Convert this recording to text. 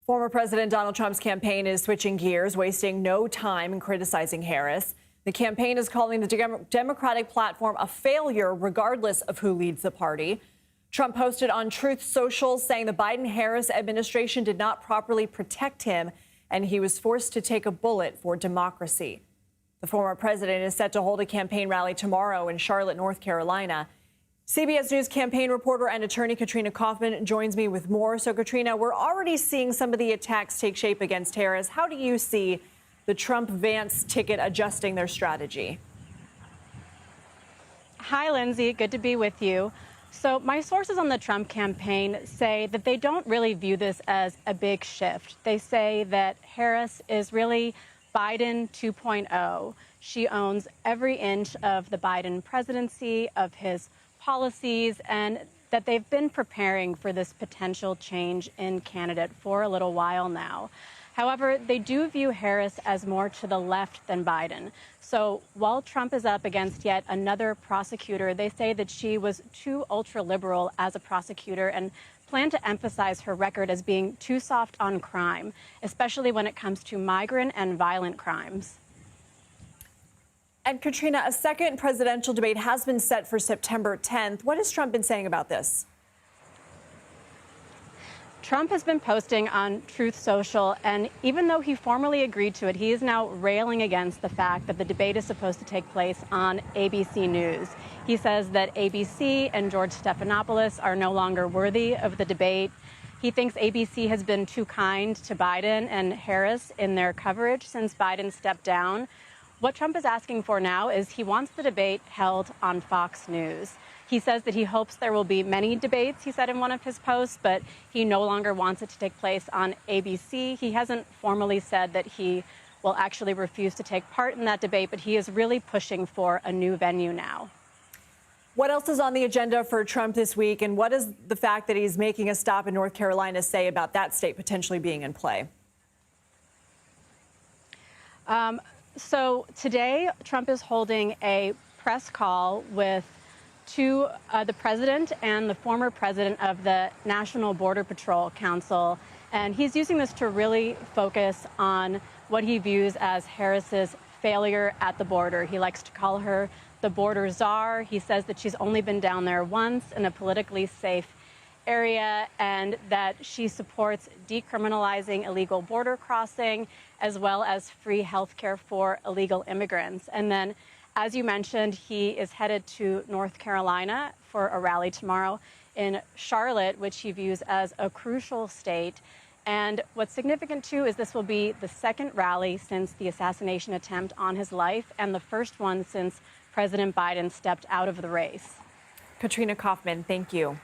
Former President Donald Trump's campaign is switching gears, wasting no time in criticizing Harris. The campaign is calling the Democratic platform a failure, regardless of who leads the party. Trump posted on Truth Social saying the Biden-Harris administration did not properly protect him, and he was forced to take a bullet for democracy. The former president is set to hold a campaign rally tomorrow in Charlotte, North Carolina. CBS News campaign reporter and attorney Katrina Kaufman joins me with more. So, Katrina, we're already seeing some of the attacks take shape against Harris. How do you see the Trump-Vance ticket adjusting their strategy? Hi, Lindsay. Good to be with you. So my sources on the Trump campaign say that they don't really view this as a big shift. They say that Harris is really Biden 2.0. She owns every inch of the Biden presidency, of his policies, and that they've been preparing for this potential change in candidate for a little while now. However, they do view Harris as more to the left than Biden. So while Trump is up against yet another prosecutor, they say that she was too ultra-liberal as a prosecutor and plan to emphasize her record as being too soft on crime, especially when it comes to migrant and violent crimes. And Katrina, a second presidential debate has been set for September 10th. What has Trump been saying about this? Trump has been posting on Truth Social, and even though he formally agreed to it, he is now railing against the fact that the debate is supposed to take place on ABC News. He says that ABC and George Stephanopoulos are no longer worthy of the debate. He thinks ABC has been too kind to Biden and Harris in their coverage since Biden stepped down. What Trump is asking for now is he wants the debate held on Fox News. He says that he hopes there will be many debates, he said in one of his posts, but he no longer wants it to take place on ABC. He hasn't formally said that he will actually refuse to take part in that debate, but he is really pushing for a new venue now. What else is on the agenda for Trump this week, and what does the fact that he's making a stop in North Carolina say about that state potentially being in play? So today, Trump is holding a press call with the president and the former president of the National Border Patrol Council. And he's using this to really focus on what he views as Harris's failure at the border. He likes to call her the border czar. He says that she's only been down there once in a politically safe area, and that she supports decriminalizing illegal border crossing as well as free health care for illegal immigrants. And then, as you mentioned, he is headed to North Carolina for a rally tomorrow in Charlotte, which he views as a crucial state. And what's significant, too, is this will be the second rally since the assassination attempt on his life and the first one since President Biden stepped out of the race. Katrina Kaufman, thank you.